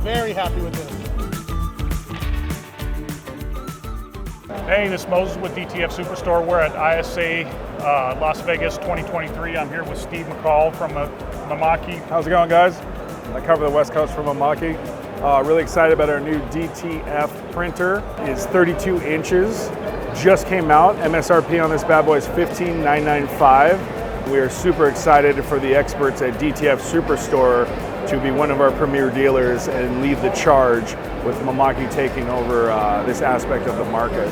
very happy with this. Hey, this is Moses with DTF Superstore. We're at ISA Las Vegas 2023. I'm here with Steve McCall from Mimaki. How's it going, guys? I cover the West Coast for Mimaki. Really excited about our new DTF printer. It's 32 inches, just came out. MSRP on this bad boy is $15,995. We are super excited for the experts at DTF Superstore to be one of our premier dealers and lead the charge with Mimaki taking over this aspect of the market.